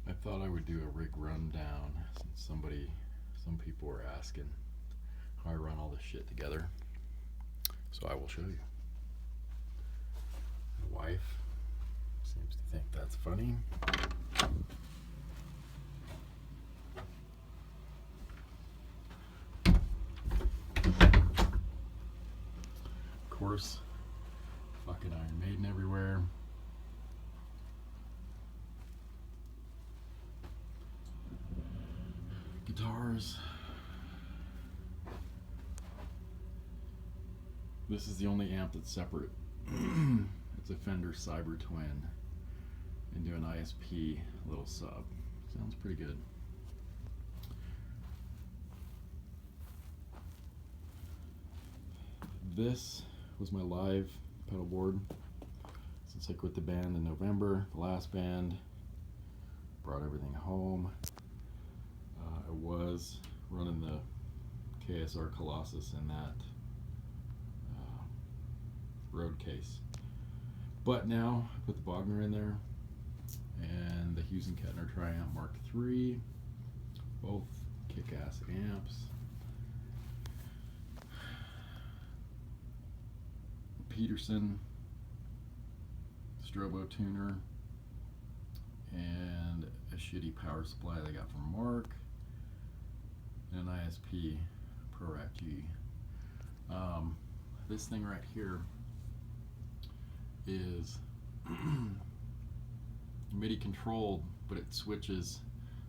I thought I would do a rig rundown since some people were asking how I run all this shit together. So I will show you. My wife seems to think that's funny. Of course, fucking Iron Maiden everywhere. Guitars. This is the only amp that's separate. It's a Fender Cyber Twin into an ISP little sub. Sounds pretty good. This was my live pedal board since I quit the band in November, the last band. Brought everything home. I was running the KSR Colossus in that road case. But now I put the Bogner in there and the Hughes and Kettner Triamp Mark III, both kick-ass amps. Peterson Strobo tuner and a shitty power supply they got from Mark and an ISP ProRack G. This thing right here is MIDI controlled, but it switches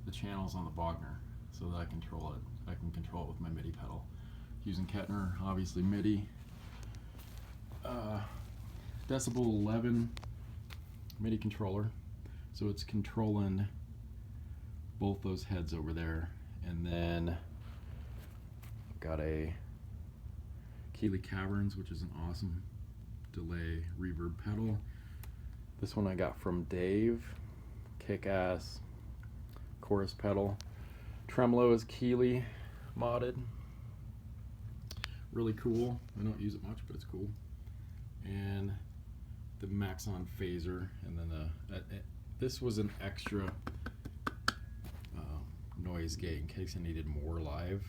the channels on the Bogner so that I control it. I can control it with my MIDI pedal. Hughes and Kettner, obviously MIDI. Decibel 11 MIDI controller, so it's controlling both those heads over there. And then I've got a Keeley Caverns, which is an awesome delay reverb pedal. This one I got from Dave, kick-ass chorus pedal. Tremolo is Keeley modded, really cool. I don't use it much, but it's cool. And the Maxon phaser, and then this was an extra noise gate in case I needed more live.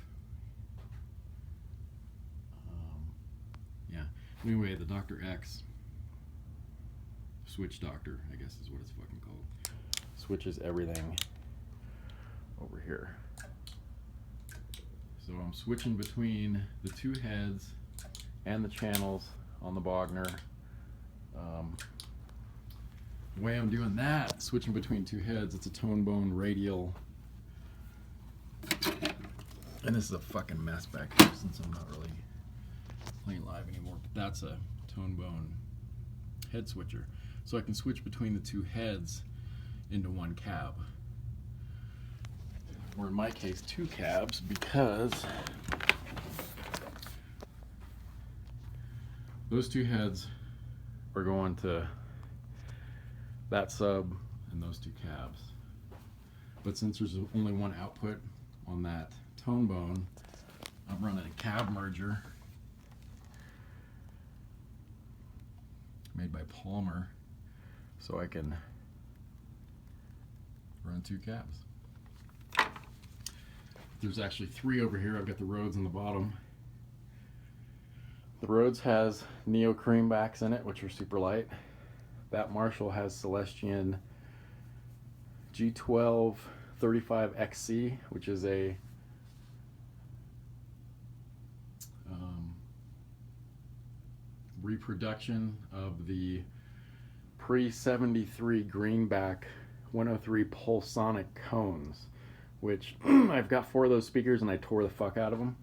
Yeah. Anyway, the Dr. X Switch Doctor, I guess is what it's fucking called, switches everything over here. So I'm switching between the two heads and the channels on the Bogner. The way I'm doing that, switching between two heads, it's a Tone Bone radial. And this is a fucking mess back here since I'm not really playing live anymore. But that's a Tone Bone head switcher. So I can switch between the two heads into one cab. Or in my case, two cabs, because those two heads are going to that sub and those two cabs. But since there's only one output on that Tone Bone, I'm running a cab merger made by Palmer, so I can run two cabs. There's actually three over here. I've got the Rhodes on the bottom. The Rhodes has Neo Creambacks in it, which are super light. That Marshall has Celestion G12 35XC, which is a reproduction of the pre-73 Greenback 103 Pulsonic cones, which I've got 4 of those speakers and I tore the fuck out of them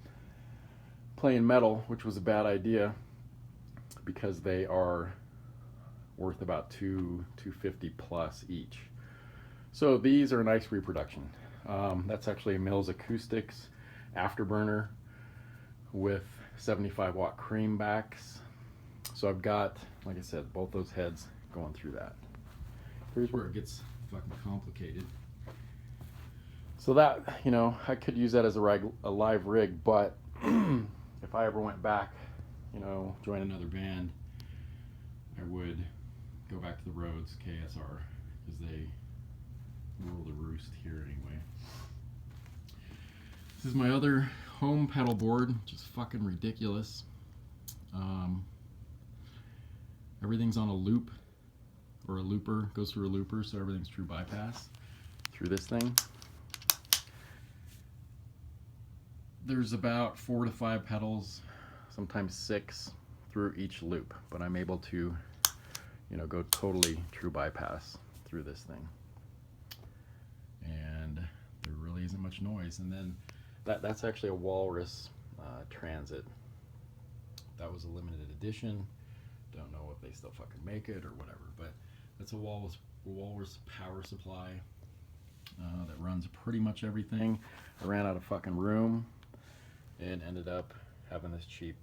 playing metal, which was a bad idea because they are worth about $250 plus each. So these are a nice reproduction. That's actually a Mills Acoustics Afterburner with 75 watt Creambacks. So I've got, like I said, both those heads going through that. Here's where it gets fucking complicated. So that, you know, I could use that as a live rig, but if I ever went back, you know, join another band, I would go back to the Rhodes KSR, because rule the roost here anyway. This is my other home pedal board, which is fucking ridiculous. Everything's on a loop, or a looper, goes through a looper, so everything's true bypass through this thing. There's about 4 to 5 pedals, sometimes 6 through each loop, but I'm able to, go totally true bypass through this thing. And there really isn't much noise. And then that's actually a Walrus Transit. That was a limited edition. Don't know if they still fucking make it or whatever, but that's a Walrus power supply that runs pretty much everything. I ran out of fucking room and ended up having this cheap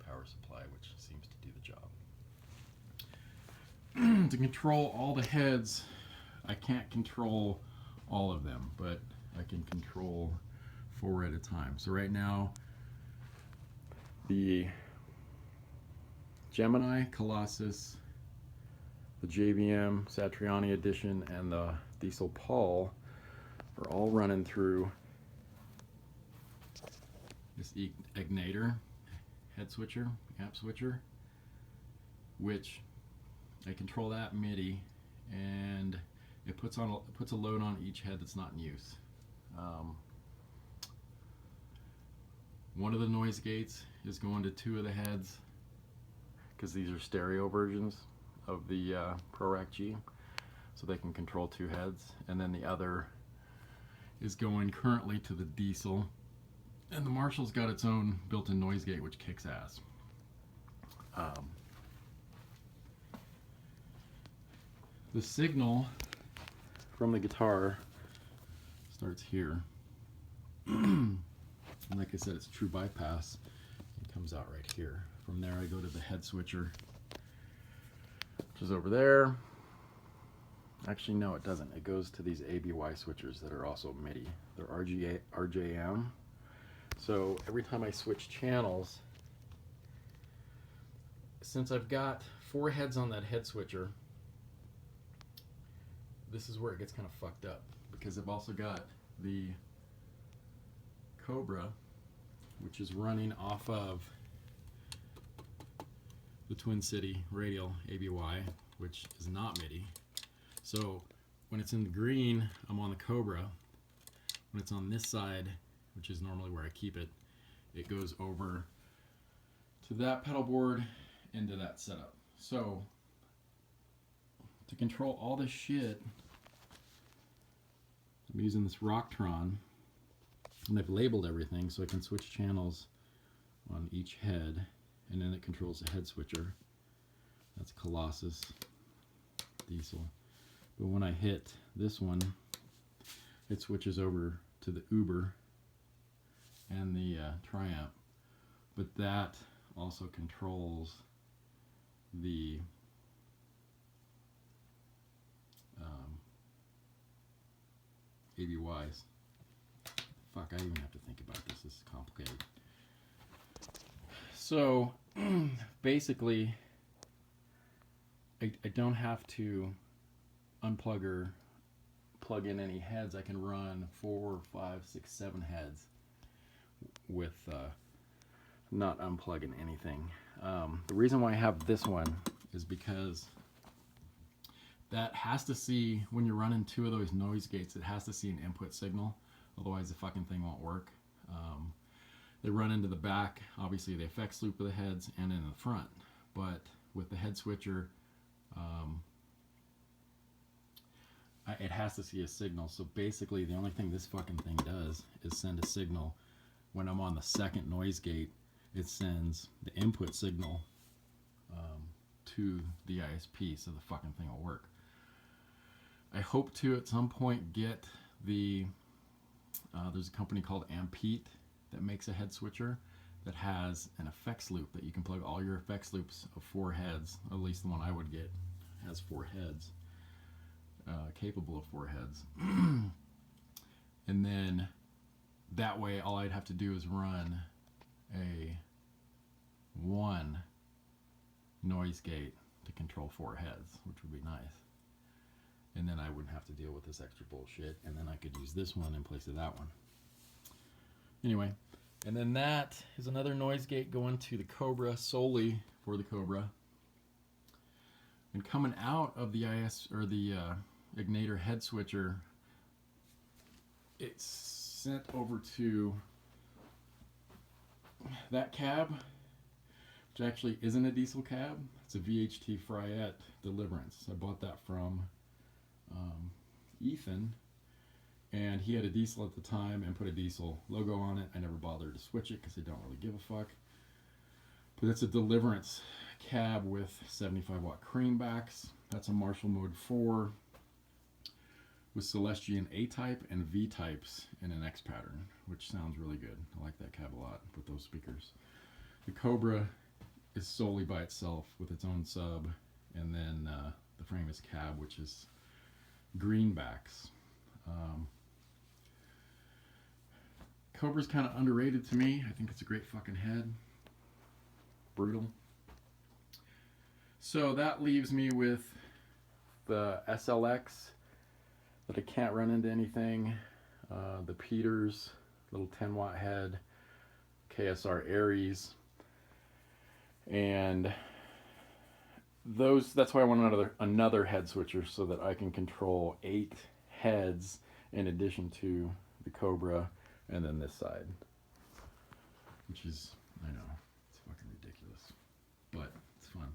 power supply, which seems to do the job. To control all the heads, I can't control all of them, but I can control 4 at a time. So right now, the Gemini, Colossus, the JVM Satriani Edition, and the Diesel Paul are all running through this Ignator head switcher, amp switcher, which I control that MIDI, and it puts a load on each head that's not in use. One of the noise gates is going to 2 of the heads, because these are stereo versions of the ProRack G, so they can control 2 heads. And then the other is going currently to the Diesel, and the Marshall's got its own built-in noise gate, which kicks ass. The signal from the guitar starts here. And like I said, it's true bypass. It comes out right here. From there I go to the head switcher, which is over there. Actually, no, it doesn't. It goes to these ABY switchers that are also MIDI. They're RJM. So every time I switch channels, since I've got 4 heads on that head switcher, this is where it gets kind of fucked up, because I've also got the Cobra, which is running off of the Twin City Radial ABY, which is not MIDI. So when it's in the green, I'm on the Cobra. When it's on this side, which is normally where I keep it, it goes over to that pedal board into that setup. So to control all this shit, I'm using this Rocktron, and I've labeled everything so I can switch channels on each head, and then it controls the head switcher. That's Colossus, Diesel. But when I hit this one, it switches over to the Uber and the Triumph. But that also controls the ABYs. Fuck, I even have to think about this. This is complicated. So, basically, I don't have to unplug or plug in any heads. I can run 4, 5, 6, 7 heads with not unplugging anything. The reason why I have this one is because that has to see, when you're running 2 of those noise gates, it has to see an input signal. Otherwise the fucking thing won't work. They run into the back, obviously the effects loop of the heads, and in the front. But with the head switcher, it has to see a signal. So basically the only thing this fucking thing does is send a signal. When I'm on the second noise gate, it sends the input signal to the ISP, so the fucking thing will work. I hope to at some point get the there's a company called Ampete that makes a head switcher that has an effects loop that you can plug all your effects loops of 4 heads. At least the one I would get has 4 heads, capable of 4 heads. And then that way all I'd have to do is run a 1 noise gate to control 4 heads, which would be nice. and then I wouldn't have to deal with this extra bullshit, and then I could use this one in place of that one. Anyway, and then that is another noise gate going to the Cobra, solely for the Cobra. And coming out of the IS, or the Ignator head switcher, it's sent over to that cab, which actually isn't a diesel cab. It's a VHT Fryette Deliverance. I bought that from Ethan, and he had a diesel at the time and put a diesel logo on it. I never bothered to switch it because I don't really give a fuck. But it's a Deliverance cab with 75 watt creambacks. That's a Marshall Mode 4 with Celestion A-type and V-types in an X pattern, which sounds really good. I like that cab a lot with those speakers. The Cobra is solely by itself with its own sub, and then the frame is cab, which is greenbacks. Cobra's kind of underrated to me. I think it's a great fucking head. Brutal. So that leaves me with the SLX that I can't run into anything. The Peters little 10 watt head, KSR Aries, and those. That's why I want another head switcher so that I can control 8 heads in addition to the Cobra, and then this side, which is, I know, it's fucking ridiculous, but it's fun.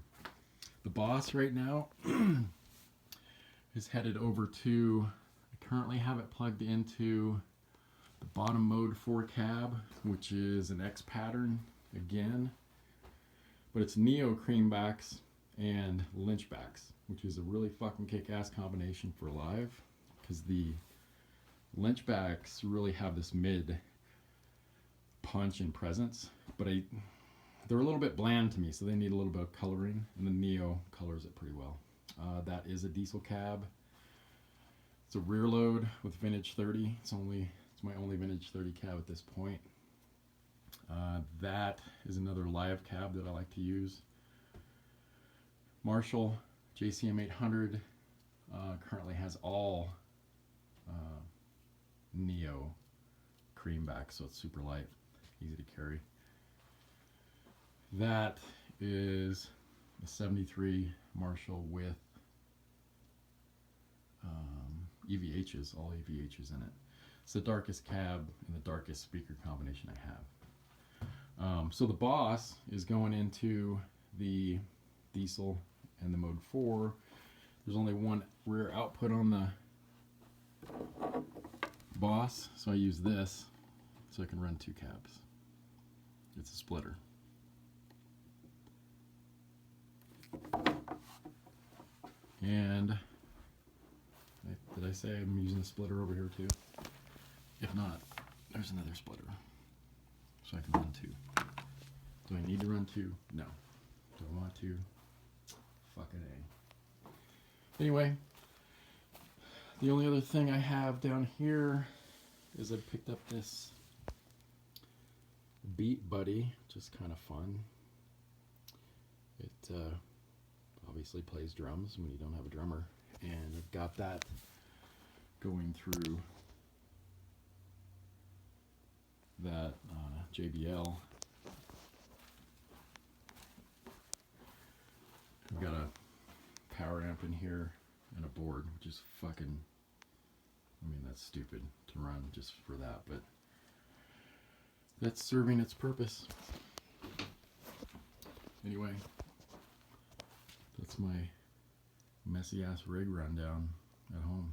The Boss right now is headed over to, I currently have it plugged into the bottom mode 4 cab, which is an X pattern again, but it's Neo creambacks and lynchbacks, which is a really fucking kick-ass combination for live, because the lynchbacks really have this mid punch and presence, but they're a little bit bland to me, so they need a little bit of coloring, and the Neo colors it pretty well. That is a diesel cab. It's a rear load with vintage 30. It's my only vintage 30 cab at this point. That is another live cab that I like to use. Marshall JCM 800 currently has all Neo creamback, so it's super light, easy to carry. That is a 73 Marshall with EVHs, all EVHs in it. It's the darkest cab and the darkest speaker combination I have. So the Boss is going into the diesel and the Mode 4. There's only one rear output on the Boss, so I use this so I can run 2 cabs. It's a splitter. And did I say I'm using a splitter over here too? If not, there's another splitter, so I can run 2. Do I need to run 2? No. Do I want to? Fucking A. Anyway, the only other thing I have down here is I picked up this Beat Buddy, which is kind of fun. It obviously plays drums when you don't have a drummer, and I've got that going through that JBL. I've got a power amp in here and a board, which is fucking, I mean, that's stupid to run just for that, but that's serving its purpose. Anyway, that's my messy ass rig rundown at home.